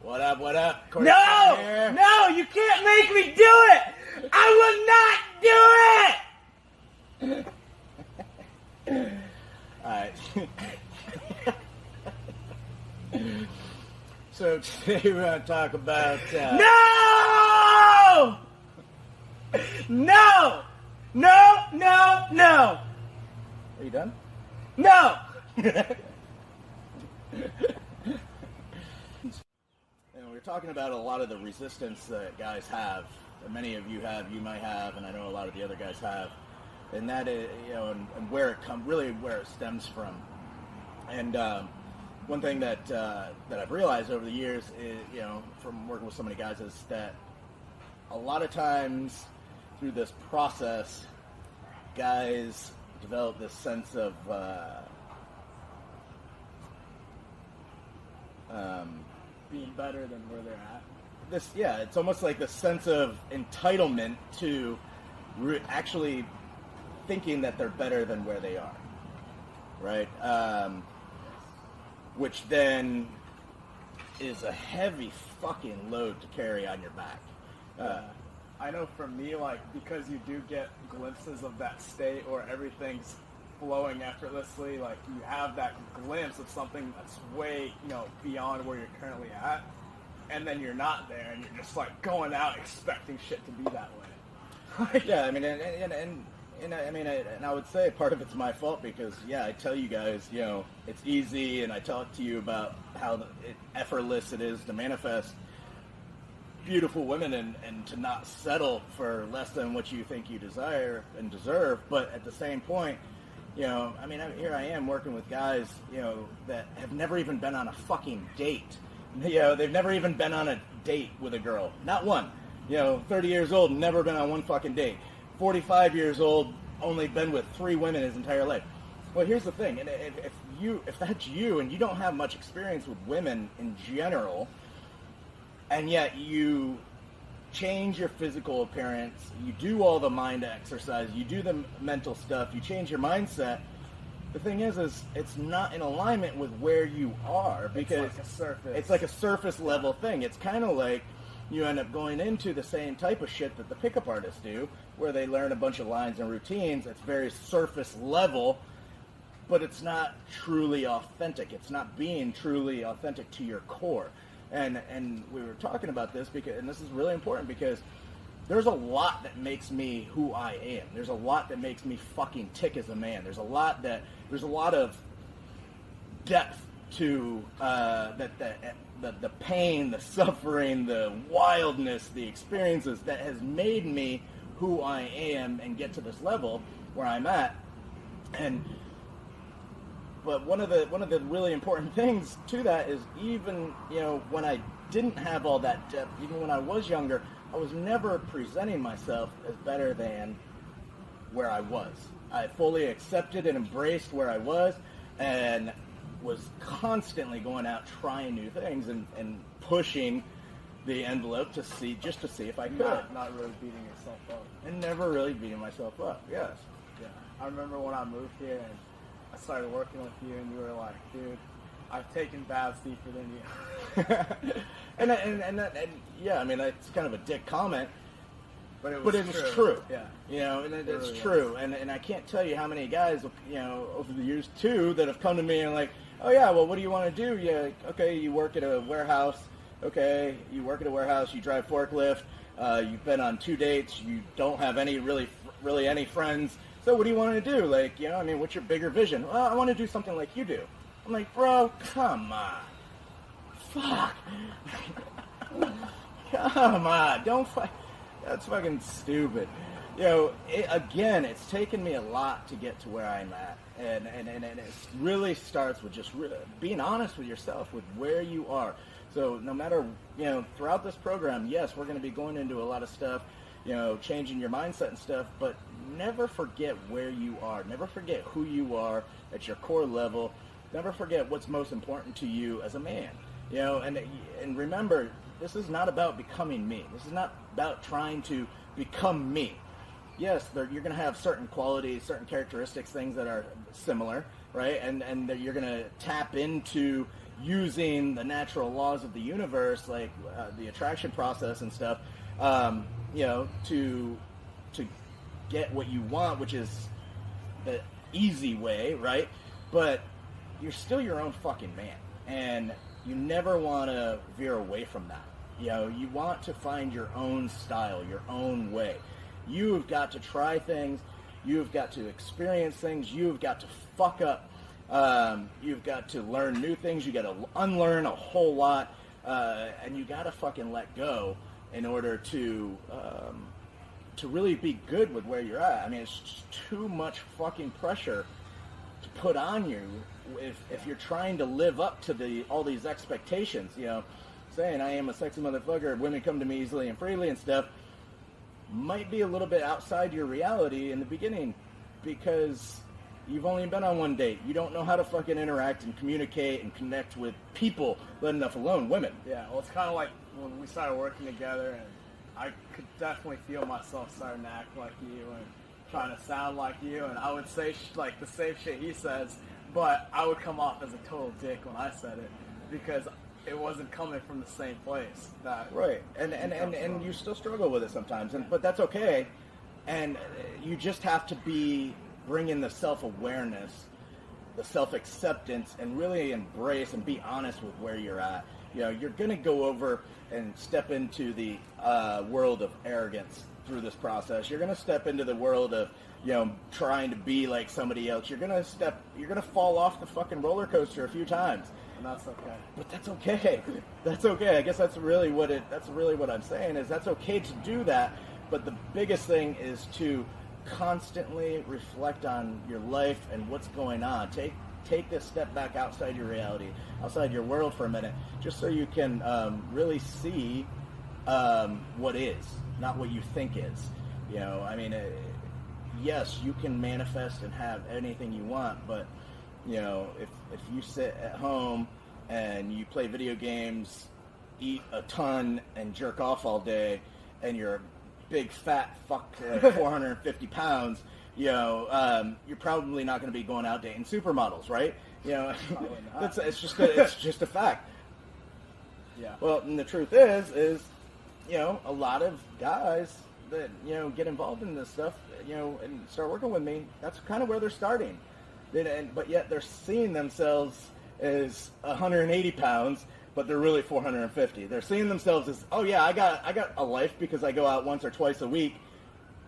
What up, what up? Corey No! here. No, you can't make me do it! I will not do it! Alright. So today we're going to talk about... No! No! No, no, no! Are you done? No! And we're talking about a lot of the resistance that guys have, that many of you have, you might have, and I know a lot of the other guys have, and that is, you know, and where it comes, really where it stems from. And one thing that I've realized over the years, is, you know, from working with so many guys, is that a lot of times through this process, guys develop this sense of Being better than where they're at. it's almost like the sense of entitlement to actually thinking that they're better than where they are, right? Which then is a heavy fucking load to carry on your back. I know for me, like, because you do get glimpses of that state where everything's flowing effortlessly, like, you have that glimpse of something that's way, you know, beyond where you're currently at, and then you're not there, and you're just, like, going out expecting shit to be that way. Yeah, I mean, and I would say part of it's my fault because, yeah, I tell you guys, you know, it's easy, and I talk to you about how effortless it is to manifest beautiful women and to not settle for less than what you think you desire and deserve. But at the same point, you know, I mean, here I am working with guys, you know, that have never even been on a fucking date. You know, they've never even been on a date with a girl. Not one. You know, 30 years old, never been on one fucking date. 45 years old, only been with 3 women his entire life. Well, here's the thing. And if that's you and you don't have much experience with women in general, and yet you change your physical appearance, you do all the mind exercise, you do the mental stuff, you change your mindset, the thing is it's not in alignment with where you are, because It's like a surface level thing. It's kind of like you end up going into the same type of shit that the pickup artists do, where they learn a bunch of lines and routines. It's very surface level, but it's not truly authentic. It's not being truly authentic to your core. And we were talking about this because, and this is really important because there's a lot that makes me who I am. There's a lot that makes me fucking tick as a man. There's a lot of depth to the pain, the suffering, the wildness, the experiences that has made me who I am and get to this level where I'm at. But one of the really important things to that is, even, you know, when I didn't have all that depth, even when I was younger, I was never presenting myself as better than where I was. I fully accepted and embraced where I was, and was constantly going out trying new things and pushing the envelope to see if I could. not really beating yourself up. And never really beating myself up. Yes. Yeah. I remember when I moved here and I started working with you, and you were like, dude, I've taken baths deeper than you. and yeah, I mean, it's kind of a dick comment, But it was true. Yeah. You know, and it's really true. And I can't tell you how many guys, you know, over the years too, that have come to me and like, oh yeah, well, what do you want to do? Yeah, okay, you work at a warehouse. Okay, you work at a warehouse. You drive forklift. You've been on 2 dates. You don't have really any friends. So what do you want to do? Like, you know, I mean, what's your bigger vision? Well, I want to do something like you do. I'm like, bro, come on. Fuck. Come on. Don't fight. That's fucking stupid. You know, again, it's taken me a lot to get to where I'm at. And it really starts with just being honest with yourself, with where you are. So no matter, you know, throughout this program, yes, we're going to be going into a lot of stuff, you know, changing your mindset and stuff, but never forget where you are. Never forget who you are at your core level. Never forget what's most important to you as a man. You know, and remember, this is not about becoming me. This is not about trying to become me. Yes, you're going to have certain qualities, certain characteristics, things that are similar, right? And that you're going to tap into using the natural laws of the universe, like the attraction process and stuff, you know, to get what you want, which is the easy way, right? But you're still your own fucking man, and you never want to veer away from that. You know, you want to find your own style, your own way. You've got to try things. You've got to experience things. You've got to fuck up. You've got to learn new things. You got to unlearn a whole lot, and you got to fucking let go in order to really be good with where you're at. I mean, it's just too much fucking pressure to put on you if you're trying to live up to all these expectations. You know, saying I am a sexy motherfucker, women come to me easily and freely and stuff, might be a little bit outside your reality in the beginning because you've only been on one date. You don't know how to fucking interact and communicate and connect with people, let enough alone women. Yeah, well, it's kind of like when we started working together, and I could definitely feel myself starting to act like you and trying to sound like you, and I would say like the same shit he says, but I would come off as a total dick when I said it because it wasn't coming from the same place. Right, and you still struggle with it sometimes, but that's okay, and you just have to bring in the self-awareness, the self-acceptance, and really embrace and be honest with where you're at. You know, you're going to go over and step into the world of arrogance through this process. You're going to step into the world of, you know, trying to be like somebody else. You're going to fall off the fucking roller coaster a few times. And that's okay. But that's okay. That's okay. I guess that's really what I'm saying is that's okay to do that. But the biggest thing is to constantly reflect on your life and what's going on. Take this step back outside your reality, outside your world for a minute, just so you can really see what is, not what you think is. You know, I mean, yes, you can manifest and have anything you want, but you know, if you sit at home and you play video games, eat a ton, and jerk off all day, and you're a big fat fuck like 450 pounds, you know, you're probably not going to be going out dating supermodels, right? You know, it's just a fact. Yeah. Well, and the truth is, you know, a lot of guys that, you know, get involved in this stuff, you know, and start working with me, that's kind of where they're starting. But yet they're seeing themselves as 180 pounds, but they're really 450. They're seeing themselves as, oh yeah, I got a life because I go out once or twice a week.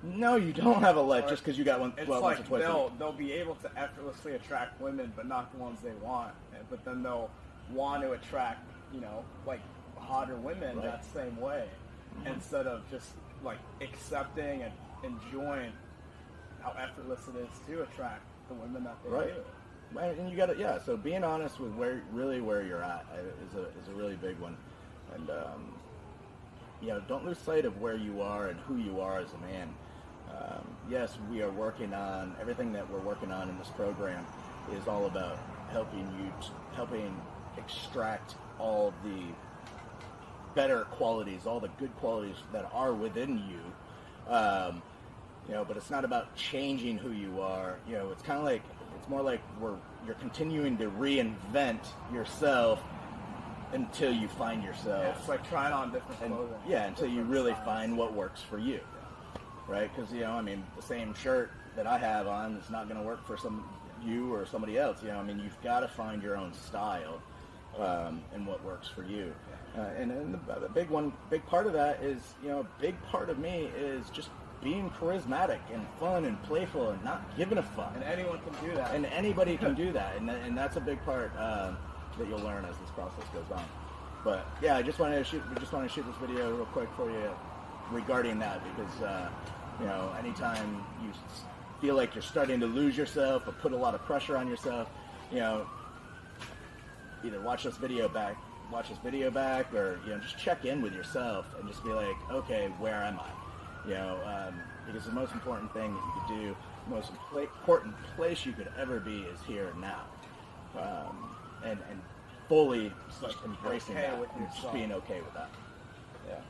No, you don't have a life just because you got once or twice a week. They'll be able to effortlessly attract women, but not the ones they want. But then they'll want to attract, you know, like hotter women that same way, instead of just like accepting and enjoying how effortless it is to attract the women that they do. Right, and you got to, so being honest with where you're at is a really big one. And, you know, don't lose sight of where you are and who you are as a man. Yes, we are working on, everything that we're working on in this program is all about helping extract all the better qualities, all the good qualities that are within you. You know, but it's not about changing who you are. You know, it's kind of like, it's more like you're continuing to reinvent yourself until you find yourself. Yeah, it's like trying on different clothing. Yeah, until you really find what works for you. Right? Because, you know, I mean, the same shirt that I have on is not going to work for you or somebody else. You know, I mean, you've got to find your own style and what works for you. And the big part of that is, you know, a big part of me is just being charismatic and fun and playful and not giving a fuck. And anyone can do that. And anybody can do that. And that's a big part that you'll learn as this process goes on. But yeah, we just wanted to shoot this video real quick for you regarding that, because you know, anytime you feel like you're starting to lose yourself or put a lot of pressure on yourself, you know, either watch this video back, or, you know, just check in with yourself and just be like, okay, where am I? You know, because the most important thing that you could do, the most important place you could ever be is here and now. And fully just embracing that and just being okay with that. Yeah.